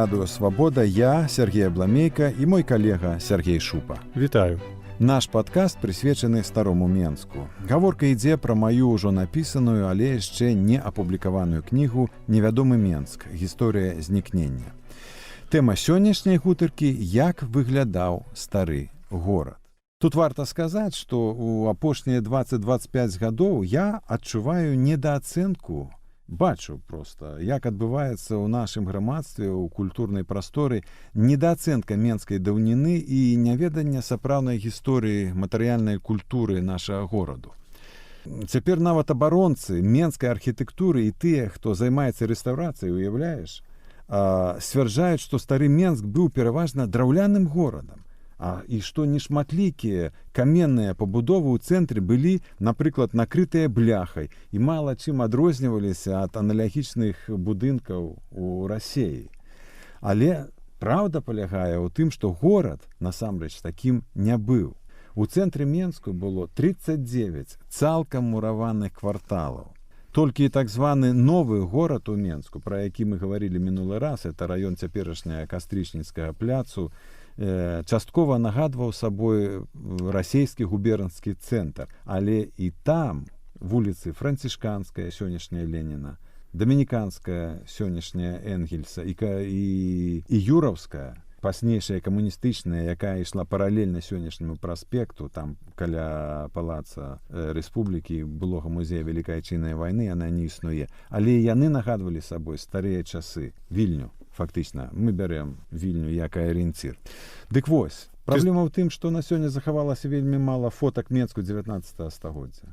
Радыё Свабода, я, Сергей Абламейка і мой калега Сергей Шупа. Вітаю. Наш падкаст прысвечаны старому Менску. Гаворка ідзе пра маю ўжо напісаную, але яшчэ не апублікаваную кнігу «Невядомы Менск. Гісторыя знікнення». Тэма сённяшняй гутаркі – як выглядаў стары горад. Тут варта сказаць, што ў апошнія 20-25 гадоў я адчуваю недаацэнку, бачу проста, як адбываецца ў нашым грамадстве, у культурнай прасторы недаацэнка менскай даўніны і няведанне сапраўднай гісторыі матэрыяльнай культуры нашага гораду. Цяпер нават абаронцы менскай архітэктуры і тыя, хто займаецца рэстаўрацыяй, уяўляеш, сцвярджаюць, што стары Менск быў пераважна драўляным горадам. І што нешматлікія каменныя пабудовы ў цэнтры былі, напрыклад, накрытыя бляхай і мала чым адрозніваліся ад аналагічных будынкаў у Расіі. Але праўда палягае ў тым, што горад насамрэч такім не быў. У цэнтры Менску было 39 цалкам мураваных кварталаў. Толькі так званы новы горад у Менску, пра які мы гаварылі мінулы раз, это раён цяперашняга Кастрычніцкага пляцу, часткова нагадваў сабой расійскі губернскі цэнтр, але і там вуліцы Францішканская, сённяшняя Леніна, Дамініканская, сённяшняя Энгельса і Юраўская, пазнейшая камуністычная, якая ішла паралельна сённяшняму праспекту, там каля палаца Рэспублікі, былога музея Вялікай Адчайнай вайны, яна не існуе. Але яны нагадвалі сабой старыя часы, Вільню. Фактычна, мы бярем Вільню як арыенцір. Дык вось, праблема ў тым, што на сёння захавалася вельмі мала фотак Менску 19 стагоддзя.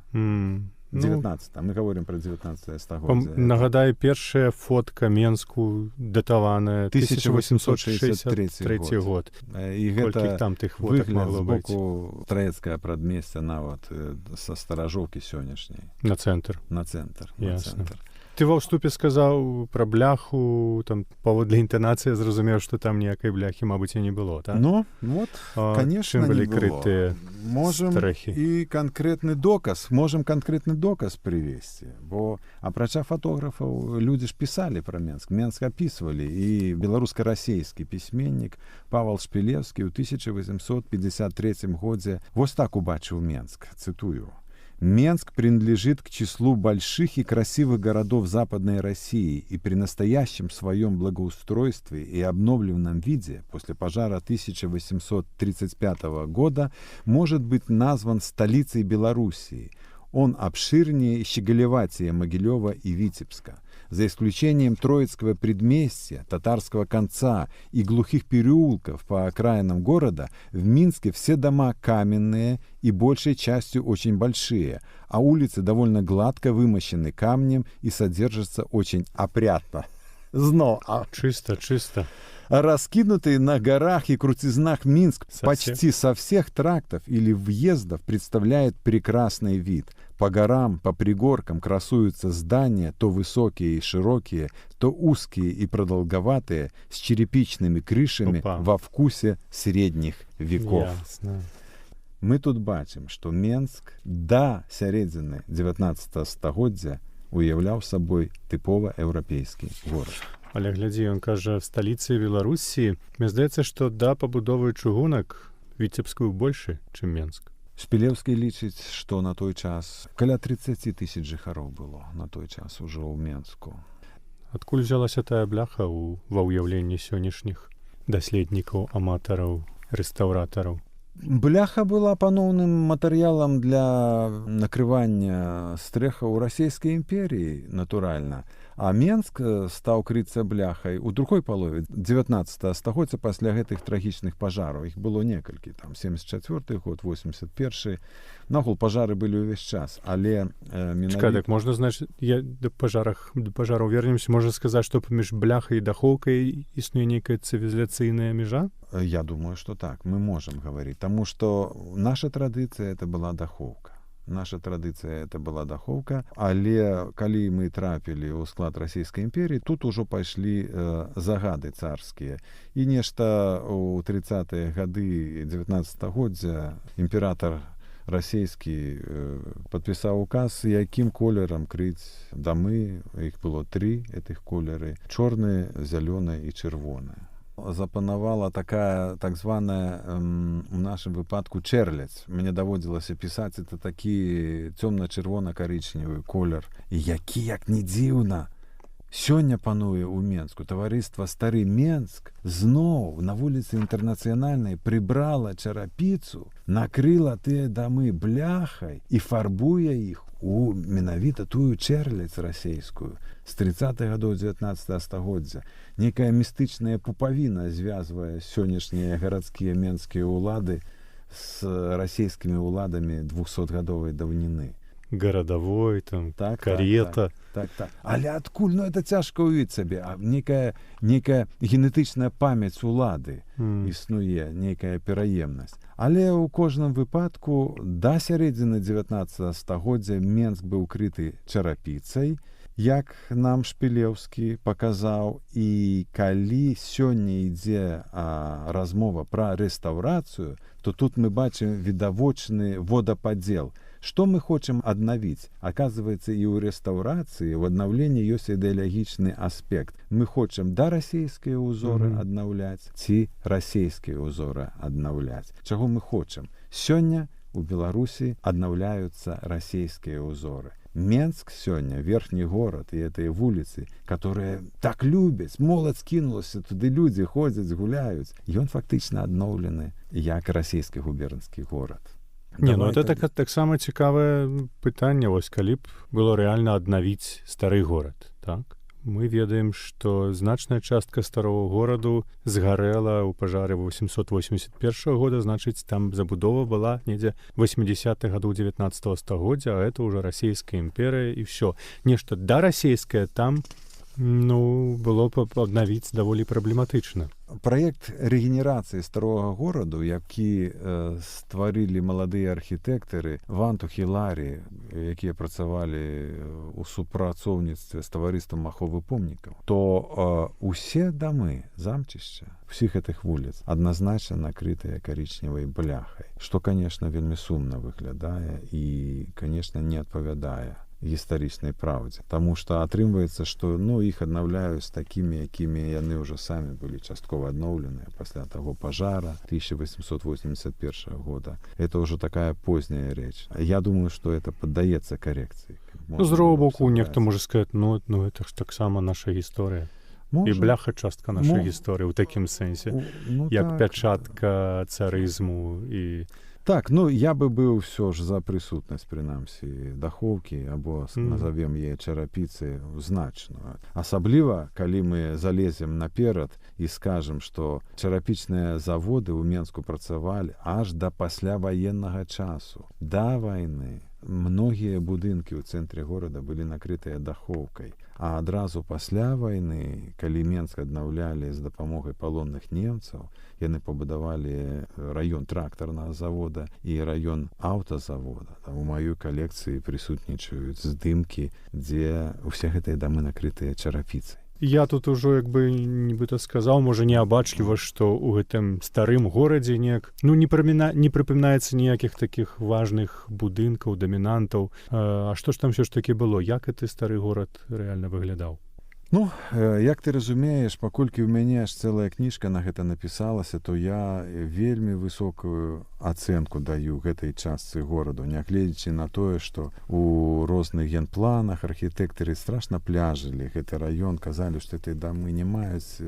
19, мы говорим про 19 стагоддзя. Нагадай, першая фотка Менску датаваная 1863 год. І гэта там тых фотак выгляд магло з быць? боку трэцкае прадмесця нават са старажоўкі сённяшняй. На цэнтр. На цэнтр. Ясна. Ты ва ўступе сказаў пра бляху, там паводле інтанацыі зразумеў, што там ніякай бляхі, мабыць, і не было, так? Ну, вот, конечно, былі не было. крытыя І стрэхі? канкрэтны доказ прывесці, бо апрача фотографаў людзі ж пісалі пра Менск, Менск апісвалі, і беларуска-расейскі пісьменнік Павал Шпілеўскі ў 1853 годзе вось так убачыў Менск, цитую. Менск принадлежит к числу больших и красивых городов Западной России и при настоящем своем благоустройстве и обновленном виде после пожара 1835 года может быть назван столицей Белоруссии. Он обширнее и щеголеватее Могилева и Витебска. За исключением Троицкого предместья, Татарского конца и глухих переулков по окраинам города, в Минске все дома каменные и большей частью очень большие, а улицы довольно гладко вымощены камнем и содержатся очень опрятно. Чисто. Раскинутый на горах и крутизнах Минск почти со всех трактов или въездов представляет прекрасный вид. По горам, по пригоркам красуются здания, то высокие и широкие, то узкие и продолговатые, с черепичными крышами во вкусе средних веков. Ясно. Мы тут бачым, што Менск да сярэдзіны 19 стагоддзя уяўляў сабой тыпова еўрапейскі горад. Але глядзі, ён кажа, сталіцы Беларусі. Мне здаецца, што да пабудовы чыгунак Віцебскую большы, чым Менск. Шпілеўскі лічыць, што на той час каля 30 тысяч жыхароў было на той час ужо ў Менску. Адкуль взялася тая бляха ва ўяўленні сённяшніх даследнікаў, аматараў, рэстаўратараў? Бляха была паноўным матэрыялам для накрывання стрэхаў у расійскай імперіі, натуральна. А Менск стаў крыцца бляхай у другой палове 19 стагоддзя пасля гэтых трагічных пажараў. Іх было некалькі, там 74 год, 81. Нагул пажары былі ўвесь час, але Чакай, так можна, значыць, да пажараў вернемся, можна сказаць, што паміж бляхай і дахоўкай існуе нейкая цывілізацыйная мяжа? Я думаю, что так, мы можем говорить, потому что наша традыцыя это была дахоўка. Наша традыцыя это была дахоўка, але калі мы трапілі ў склад расійскай імперіі, тут ужо пайшлі загады царскія. І нешта ў 30-е гады 19 стагоддзя імператар расійскі падпісаў указ, якім колерам крыць дамы. Іх было 3 гэтых колеры: чорны, зялёны і чырвоны. Запанавала такая так званая у нашым выпадку чэрляць. Мне даводзілася пісаць, это такі цёмна-чырвона-карычневы колер. І які, як не дзіўна, сёння пануе ў Менску. Таварыства Стары Менск зноў на вуліцы Інтэрнацыянальнай прыбрала чарапіцу, накрыла тыя дамы бляхай і фарбуе іх у менавіта тую чэрляць расейскую з 30-х гадоў 19 стагоддзя. Некая містычная пупавіна звязвае сённяшнія гарадскія менскія ўлады з расійскімі ўладамі 200-гадовай даўніны. Гарадавой, там, Так, карета. Так. Але адкуль? Ну, это цяжка ўявіць сабе. Некая генетычная памяць улады існуе, некая пераемнасць. Але ў кожным выпадку да сярэдзіны 19 стагоддзя Менск быў крыты чарапіцай, як нам Шпілеўскі паказаў. І калі сёння ідзе размова пра рэстаўрацыю, то тут мы бачым відавочны водападзел. Што мы хочам аднавіць? Аказваецца, і ў рэстаўрацыі, ў аднаўленні ёсць ідэалагічны аспект. Мы хочам расійскія ўзоры аднаўляць ці расійскія ўзоры аднаўляць. Чаго мы хочам? Сёння у Беларусі аднаўляюцца расійскія ўзоры. Менск сёння, верхні горад і гэтыя вуліцы, которые так любяць, моладзь кінулася, туды людзі ходзяць, гуляюць. Ён фактычна адноўлены як расійскі губернскі горад. Не, ну это таксама цікавае пытанне, вось калі б было рэальна аднавіць стары горад, так? Мы ведаем, што значная частка старого гораду згарэла ў пажары 881 года, значыць, там забудова была недзе 80-х гадоў 19 стагоддзя, а это ўжо расійская імперыя і ўсё. Нешта дарасійскае там, ну, было б аднавіць даволі праблематычна. Праект рэгенерацыі старога гораду, які стварылі маладыя архітэктары Вантух і Ларі, якія працавалі ў супрацоўніцтве з таварыствам аховы помнікаў, то усе дамы замчышча ўсіх гэтых вуліц адназначна накрытыя карычневай бляхай, што, канешне, вельмі сумна выглядае і, канешне, не адпавядае гістарычнай праўдзе. Таму што атрымваецца, што іх аднаўляюць такімі, якімі яны ўжо самі былі часткова адноўленыя пасля таго пажара 1881 года. Это ўжо такая позняя рэч. Я думаю, што это паддаецца карекцыі. Ну, з другого боку, нехта можа сказаць, ну, это ж таксама наша гісторыя. І бляха частка нашай гісторыі ў такім сэнсе, як пячатка царызму і... Так, я бы быў ўсё ж за прысутнасць, прынамсі, дахоўкі, або назовем яе чарапіцы, значную. Асабліва, калі мы залезем наперад і скажам, што чарапічныя заводы ў Менску працавалі аж да пасляваеннага часу. Да вайны многія будынкі ў цэнтры горада былі накрытыя дахоўкай, а адразу пасля вайны, калі Менск аднаўлялі з дапамогай палонных немцаў, яны пабудавалі раён трактарнага завода і раён аўтазавода. Там у маёй калекцыі прысутнічаюць здымкі, дзе ўсе гэтыя дамы накрытыя чарапіцай. Я тут ужо нібыта сказаў, можа, неабачліва, што ў гэтым старым горадзе неяк не прыпамінаецца ніякіх такіх важных будынкаў, дамінантаў. А што ж там ўсё ж такі было? Як гэты стары горад рэальна выглядаў? Як ты разумееш, паколькі ў мяне аж цэлая кніжка на гэта напісалася, то я вельмі высокую ацэнку даю гэтай частцы гораду, нягледзячы на тое, што у розных генпланах архітэктары страшна пляжылі гэты раён, казалі, што гэтыя дамы не маюць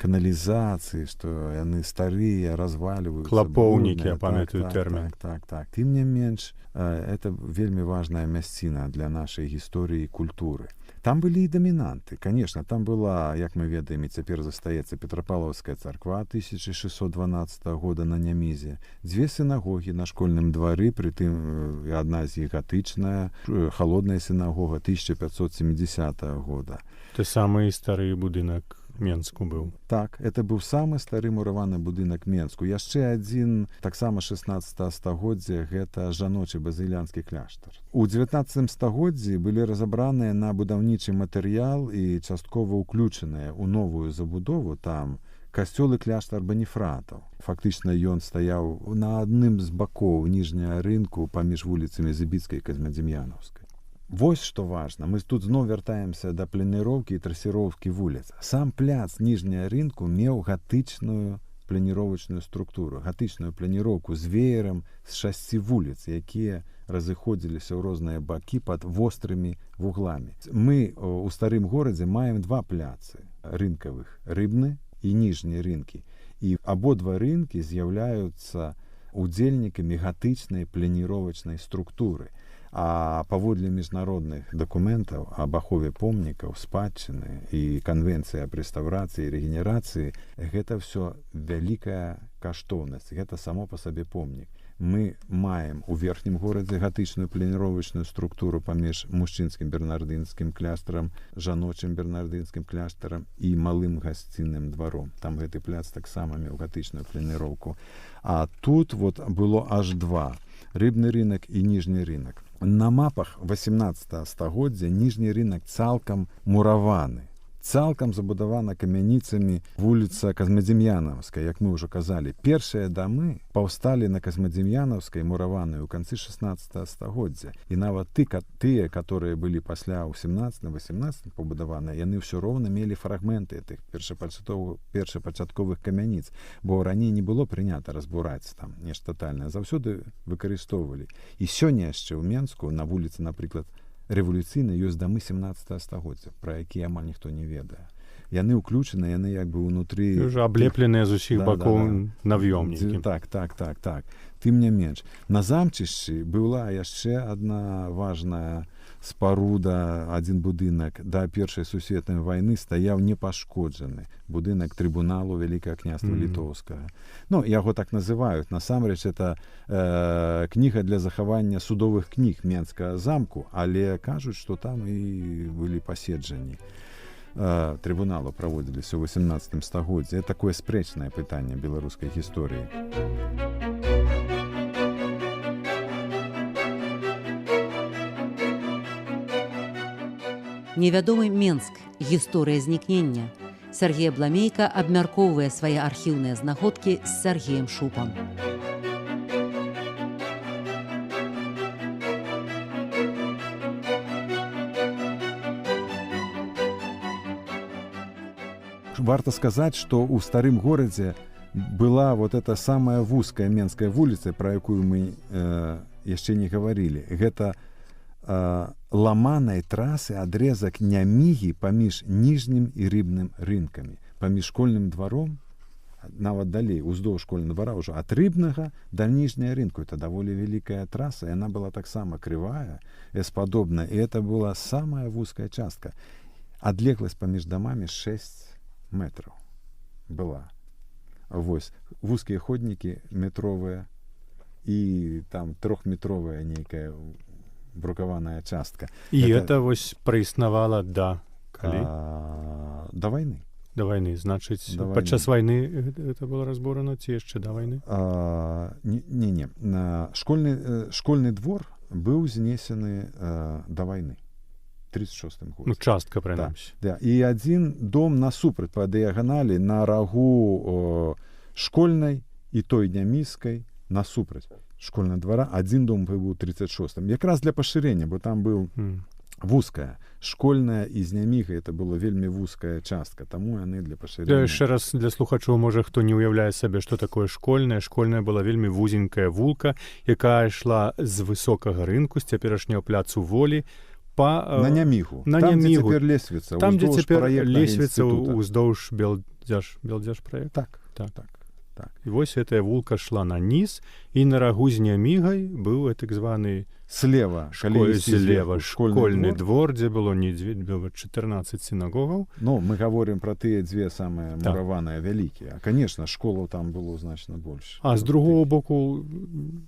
каналізацыі, што яны старыя, разваліваюцца. Клапоўнікі, я памятаю тэрмін. Так. Тым не менш, это вельмі важная мясціна для нашай гісторыі і культуры. Там былі і дамінанты. Конечно, там была, як мы ведаем, і цяпер застаецца Петрапавлаўская царква 1612 года на Нямізе, 2 сінагогі на школьным двары, прытым адна з іх гатычная, халодная сінагога 1570 года. Ты самы стары будынак Менску быў. Так, это быў самы стары мураваны будынак Менску. Яшчэ адзін, таксама 16 стагоддзя, гэта жаночы базыльянскі кляштар. У 19 стагоддзі былі разабраныя на будаўнічы матэрыял і часткова ўключаныя ў новую забудову там касцёл і кляштар Баніфратаў. Фактычна ён стаяў на адным з бакоў ніжняга рынку паміж вуліцамі Зыбіцкай і Казмадзім'янаўскай. Вось што важна, мы тут зноў вяртаемся да планіроўкі і трасіроўкі вуліц. Сам пляц ніжняга рынку меў гатычную планіровачную структуру, гатычную планіроўку з веерам з 6 вуліц, якія разыходзіліся ў розныя бакі пад вострымі вугламі. Мы у старым горадзе маем два пляцы рынкавых, рыбны і ніжнія рынкі. І абодва рынкі з'яўляюцца удзельнікамі гатычнай планіровачнай структуры. А паводле міжнародных дакументаў аб ахове помнікаў, спадчыны і канвенцыі аб рэстаўрацыі і рэгенерацыі, гэта ўсё вялікая каштоўнасць, гэта само па сабе помнік. Мы маем у верхнім горадзе гатычную планіровачную структуру паміж мужчынскім бернардынскім кляштарам, жаночым бернардынскім кляштарам і малым гасцінным дваром. Там гэты пляц таксама меў гатычную планіроўку. А тут вот было аж два. Рыбны рынак і ніжні рынак. На мапах 18 стагоддзя ніжні рынак цалкам мураваны. Цалкам забудавана камяніцамі вуліца Казмадзім'янаўская, як мы ўжо казалі. Першыя дамы паўсталі на Казмадзім'янаўскай мураванай у канцы 16 стагоддзя. І нават тыя, которые былі пасля ў 17-18 пабудаваныя, яны ўсё роўна мелі фрагменты тых першапачатковых камяніц, бо раней не было прынята разбураць там нешта тотальнае, заўсёды выкарыстоўвалі. І сёння яшчэ ў Менску на вуліцы, напрыклад, рэвалюцыйна ёсць дамы 17 стагоддзя, пра якія амаль ніхто не ведае. Яны ўключаны, яны як бы ўнутры... Уже аблепленыя з усіх бакоў навёмнікі. Так. Тым не менш. На замчышчы была яшчэ адна важная спаруда, адзін будынак да Першай сусветнай вайны стаяў непашкоджаны. Будынак трыбуналу Вялікага княства Літоўскага. Ну, яго так называюць. Насамрэч, это кніга для захавання судовых кніг Менскага замку, але кажуць, што там і былі паседжанні трыбуналу праводзіліся ў 18 стагоддзі. Такое спрэчнае пытанне беларускай гісторыі. Невядомы Менск. Гісторыя знікнення. Сергей Бламейка абмяркоўвае свае архіўныя знаходкі з Сергеем Шупам. Варта сказаць, што ў старым горадзе была вот эта самая вузкая Менская вуліца, пра якую мы яшчэ не гаварылі. Гэта ламанай трасы адрезак нямігі паміж ніжнім і рыбным рынкамі, паміж школьным дваром, нават далей, уздоўж школьнага двара ўжо ад рыбнага да ніжняга рынку. Это даволі вялікая траса, яна была таксама крывая, эспадобная, і это была самая вузкая частка. Адлегласць паміж дамамі 6 метраў была. Вось, вузкія ходнікі метровыя і там 3-метровая нейкая брукаваная частка. І это вось праіснавала калі? Да вайны. Да вайны, значыць, падчас вайны это было разбурана ці яшчэ да вайны? Не. Школьны двор быў знесены да вайны. 36 годзе. Ну, частка, прынамсі. Да. І адзін дом насупраць па дыяганалі на рагу школьнай і той няміскай насупраць школьнага двара. Адзін дом быў у 36-м. Якраз для пашырення, бо там быў вузкая. Школьная і з нямігай это была вельмі вузкая частка, таму яны для пашырення. Яшчэ раз для слухачоў, можа, хто не ўяўляе сабе, што такое школьная. Школьная была вельмі вузенькая вулка, якая ішла з высокага рынку, з цяперашняга пляцу Волі, на нямігу. Там, дзе цяпер лесвіца. Там, дзе цяпер лесвіца ўздоўж Белдзяж праект. Так. І вось гэтая вулка шла на ніз, і на рагу з нямігай быў так званы слева школьны двор, дзе было 14 сінагогаў. Ну, мы гаворым пра тыя дзве самыя мураваныя вялікія. А, конечно, школаў там было значна больш. А з другого боку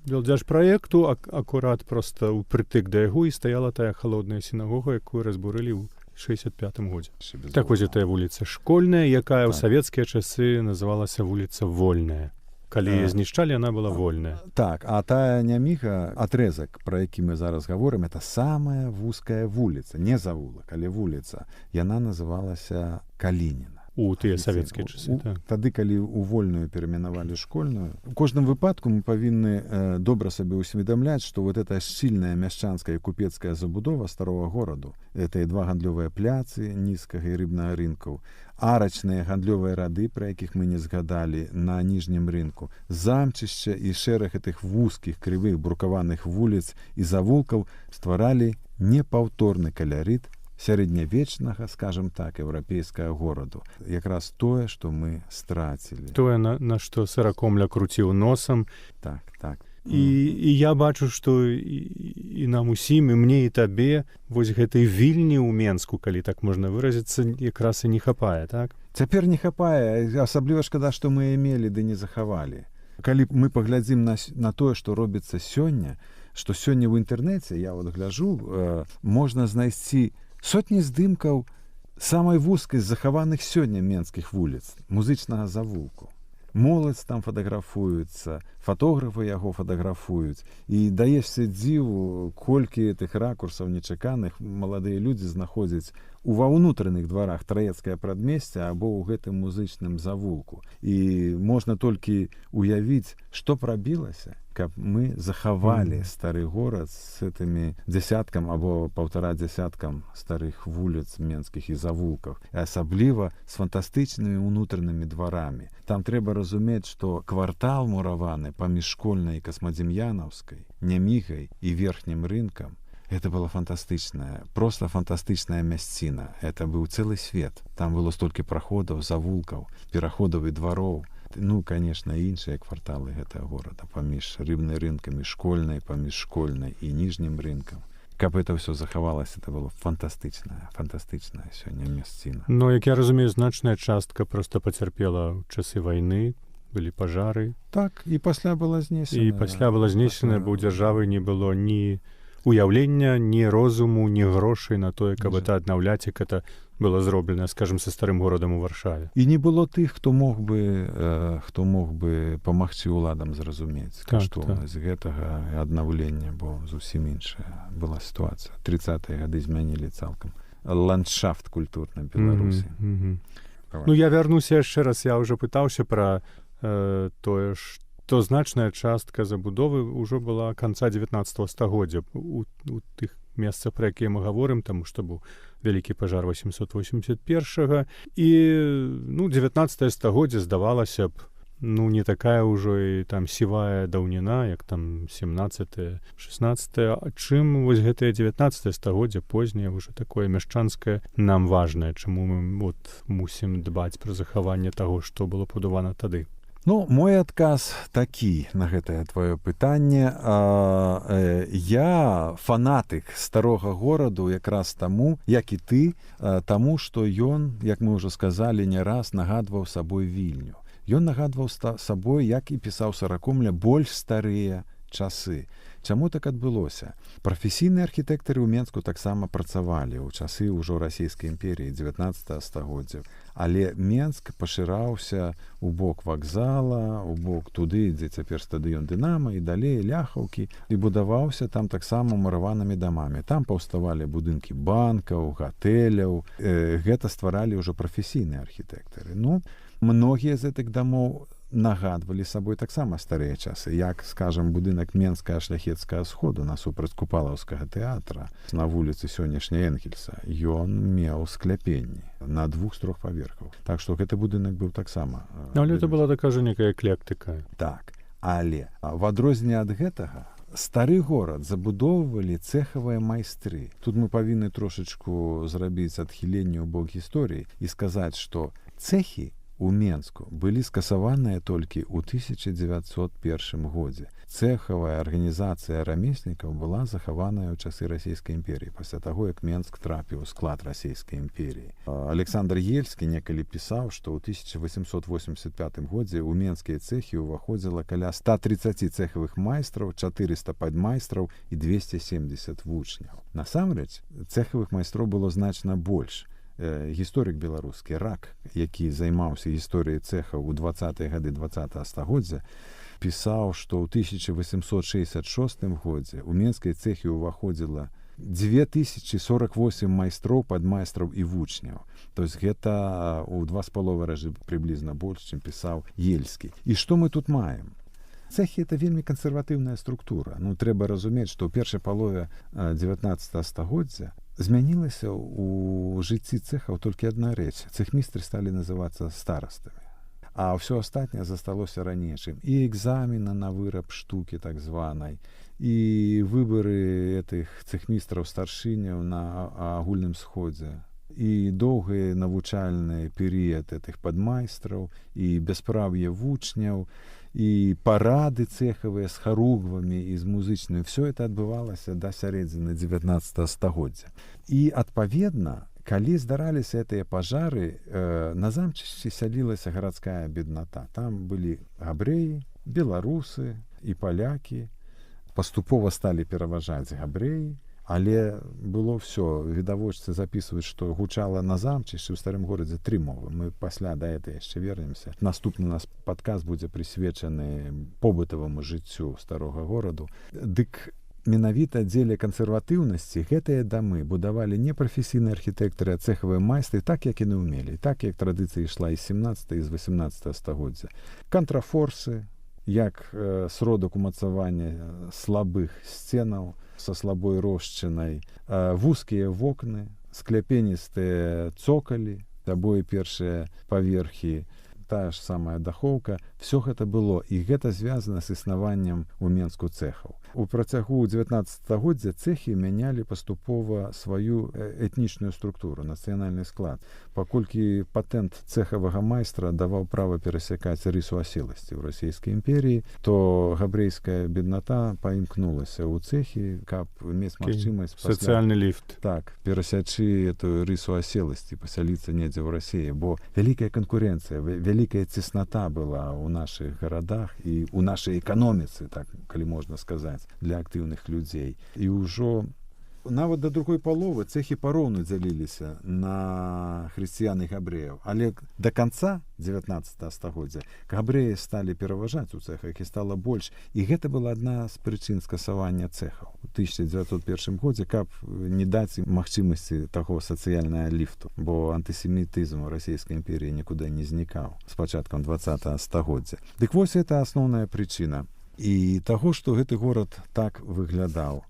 Белдзяж праекту акурат проста ўпрытык да яго і стаяла тая халодная сінагога, якую разбурылі ў 65-м годзе. Так вось гэтая вуліца Школьная, якая ў савецкія часы называлася вуліца Вольная. Калі знішчалі, яна была вольная. Так, а тая няміга, атрезак, пра які мы зараз гаворым, это самая вузкая вуліца, не завулак, але вуліца. Яна называлася Калініна. у тыя Афіцыйна. савецкія часы. Так. Тады, калі ў вольную перайменавалі школьную, у кожным выпадку мы павінны добра сабе ўсведамляць, што вот эта шчыльная мяшчанская і купецкая забудова старога гораду, это і два гандлёвыя пляцы нізкага і рыбнага рынкаў, арачныя гандлёвыя рады, пра якіх мы не згадалі, на ніжнім рынку, замчышча і шэраг гэтых вузкіх крывых брукаваных вуліц і завулкаў стваралі непаўторны калярыт сярэднявечнага, скажем так, еўрапейскага гораду. Якраз тое, што мы страцілі. Тое, на што Сыракомля круціў носам. Так, так. І я бачу, што і нам усім, і мне, і табе вось гэтай вільні ў Менску, калі так можна выразіцца, якраз і не хапае, так? Цяпер не хапае, асабліва шкада, што мы мелі, ды не захавалі. Калі мы паглядзім на тое, што робіцца сёння, што сёння ў інтэрнэце, я вот гляджу, можна знайсці сотні здымкаў самай вузкай з захаваных сёння менскіх вуліц, музычнага завулку. Моладзь там фатаграфуецца, фатографы яго фатаграфуюць, і даешся дзіву, колькі тых ракурсаў нечаканых маладыя людзі знаходзяць ва ўнутраных дварах траецкае прадмесця або ў гэтым музычным завулку. І можна толькі уявіць, што прабілася, каб мы захавалі стары горад з гэтымі дзясяткам або паўтара дзясяткам старых вуліц менскіх і завулках, і асабліва з фантастычнымі ўнутранымі дварамі. Там трэба разумець, што квартал мураваны паміж школьнай і касмадзем'янаўскай, Нямігай і верхнім рынкам, это была фантастычная, просто фантастычная мясціна. Это быў цэлы свет. Там было столькі праходаў, завулкаў, пераходаў і двароў. Ну, конечно, і іншыя кварталы гэтага горада, паміж рыбнай рынкамі, школьнай, паміж школьнай і ніжнім рынкам. Каб это ўсё захавалася, это было фантастычная сёння мясціна. Ну, як я разумею, значная частка проста пацярпела ў часы вайны, былі пажары. Так, і пасля была знесена. І пасля была знесена, бо ў дзяржавы не было ні уяўлення, ні розуму, ні грошай на тое, каб это аднаўляць, як это было зроблена, скажем, са старым горадам у Варшаве. І не было тых, хто мог бы памагчы ўладам зразумець каштоўнасць гэтага аднаўлення, бо зусім іншая была сітуацыя. 30-е гады змянілі цалкам ландшафт культурны Беларусі. Ну, я вярнуся яшчэ раз, я ўжо пытаўся пра тое, што значная частка забудовы ўжо была канца 19 стагоддзя у тых месцах, пра якія мы гаворым, таму што быў вялікі пажар 881-га, і 19 стагоддзе здавалася б, не такая ўжо і там сівая даўніна, як там 17-16, а чым вось гэтае 19 стагоддзе позняе ўжо такое мяшчанскае нам важнае, чаму мы мусім дбаць пра захаванне таго, што было пабудавана тады. Ну, мой адказ такі на гэтае твоё пытанне. Я фанатык старога гораду якраз таму, як і ты, таму, што ён, як мы ўжо сказалі, не раз нагадваў сабой Вільню. Ён нагадваў сабой, як і пісаў Сыракомля, больш старыя часы. Чаму так адбылося? Прафесійныя архітэктары ў Менску таксама працавалі ў часы ўжо расійскай імперіі 19 стагоддзя. Але Менск пашыраўся у бок вакзала, у бок туды, дзе цяпер стадыён Дынама, і далей Ляхаўкі, і будаваўся там таксама мураванымі дамамі. Там паўставалі будынкі банкаў, гатэляў. Гэта стваралі ўжо прафесійныя архітэктары. Ну, многія з гэтых дамоў нагадвалі сабой таксама старыя часы, як, скажам, будынак Менскага шляхецкага сходу насупраць Купалаўскага тэатра на вуліцы сённяшняй Энгельса. Ён меў скляпенні на 2 з 3 паверхаў. Так што гэты будынак быў таксама... Але это была такая некая эклектыка. Так, але в адрозненне ад гэтага стары горад забудоўвалі цэхавыя майстры. Тут мы павінны трошачку зрабіць адхіленне ў бок гісторыі і сказаць, што цэхі у Менску былі скасаваныя толькі ў 1901 годзе. Цэхавая арганізацыя рамеснікаў была захаваная ў часы расійскай імперіі, пасля таго, як Менск трапіў у склад расійскай імперіі. Александр Ельскі некалі пісаў, што ў 1885 годзе ў менскія цэхі ўваходзіла каля 130 цэхавых майстраў, 400 падмайстраў і 270 вучняў. Насамрэч, цэхавых майстроў было значна больш. Гісторык беларускі Рак, які займаўся гісторыяй цэхаў у 20-е гады 20-го стагоддзя, пісаў, што ў 1866 годзе ў менскай цэхі ўваходзіла 2048 майстроў, падмайстраў і вучняў. То есть гэта ў 2,5 разы прыблізна больш, чым пісаў Ельскі. І што мы тут маем? Цэхі — это вельмі кансерватыўная структура. Трэба разумець, што ў першай палове 19 стагоддзя змянілася ў жыцці цэхаў толькі адна рэч. Цэхмістры сталі называцца старастамі. А ўсё астатняе засталося ранейшым. І экзамены на выраб штукі так званай, і выбары гэтых цэхмістраў старшыняў на агульным сходзе, і доўгі навучальны перыяд гэтых падмайстраў, і бяспраўе вучняў, і парады цэхавыя з харугвамі і з музычнымі. Всё это адбывалася да сярэдзіны 19 стагоддзя. І, адпаведна, калі здараліся гэтыя пажары, на замчышчы сялілася гарадская бедната. Там былі габрэі, беларусы і палякі. Паступова сталі пераважаць габрэі, але было ўсё. Відавочцы запісваюць, што гучала на замчышчы ў старым горадзе 3 мовы. Мы пасля да гэта яшчэ вернемся. Наступны наш падкаст будзе прысвечаны побытаваму жыццю старога гораду. Дык менавіта дзеля кансерватыўнасці гэтыя дамы будавалі не прафесійныя архітэктары, а цэхавыя майстры, так як яны ўмелі, так як традыцыя ішла і з 17 і з 18 стагоддзя. Кантрафорсы, як сродак умацавання слабых сценаў са слабой рошчынай, вузкія вокны, скляпеністыя цокалі, абое першыя паверхі, тая ж самая дахоўка. Всё гэта было, і гэта звязана з існаваннем у Менску цэхаў. У працягу 19 стагоддзя цэхі мянялі паступова сваю этнічную структуру, нацыянальны склад. Паколькі патэнт цэхавага майстра даваў права перасякаць рысу аселасці ў расійскай імперіі, то габрэйская бедната паімкнулася ў цэхі, каб мець магчымасць сацыяльны ліфт. Так, перасячы эту рысу аселасці, пасяліцца недзе ў Расіі, бо вялікая канкурэнцыя, вялікая цесната была ў нашых гарадах і ў нашай эканоміцы, так, калі можна сказаць, для актыўных людзей. І ўжо нават да другой паловы цэхі пароўну дзяліліся на хрысціян і габрэяў. Але да канца 19 стагоддзя габрэі сталі пераважаць у цэхах, і стала больш. І гэта была адна з прычын скасавання цэхаў у 1901 годзе, каб не даць ім магчымасці таго сацыяльнага ліфту, бо антысемітызм у расійскай імперіі нікуды не знікаў з пачаткам 20 стагоддзя. Дык вось гэта асноўная прычына і таго, што гэты горад так выглядаў.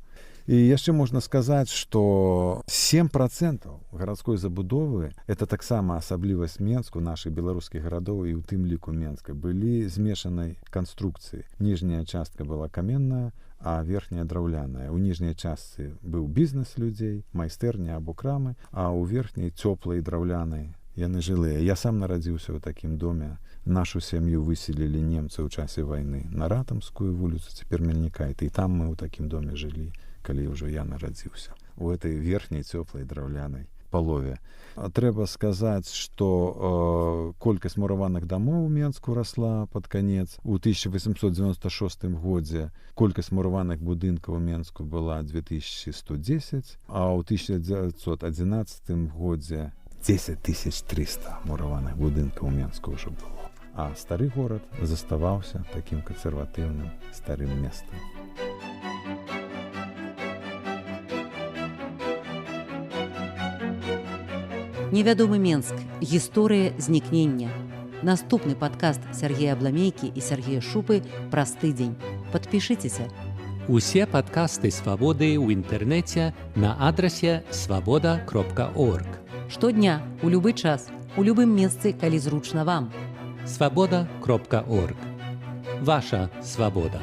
І яшчэ можна сказаць, што 7% гарадской забудовы — это таксама асаблівасць Менску, нашых беларускіх гарадоў і ў тым ліку Менска, былі змешанай канструкцыі. Ніжняя частка была каменная, а верхняя драўляная. У ніжняй частцы быў бізнес людзей, майстэрня або крамы, а ў верхняй цёплай драўлянай яны жылыя. Я сам нарадзіўся ў такім доме. Нашу сям'ю выселілі немцы ў часе вайны на Ратамскую вуліцу, цяпер Мельнікайта, і там мы ў такім доме жылі, калі ўжо я нарадзіўся, у этой верхняй цёплай драўлянай палове. Трэба сказаць, што колькасць мураваных дамоў у Менску расла пад канец. У 1896 годзе колькасць мураваных будынкаў у Менску была 2110, а ў 1911 годзе 10 300 мураваных будынкаў у Менску ўжо было. А стары горад заставаўся такім кансерватыўным старым месцам. Невядомы Менск. Гісторыя знікнення. Наступны падкаст Сергея Абламейкі і Сергея Шупы праз тыдзень. Падпішыцеся. Усе падкасты «Свабоды» ў інтэрнэце на адрасе swaboda.org. Штодня, у любы час, у любым месцы, калі зручна вам. swaboda.org. Ваша свабода.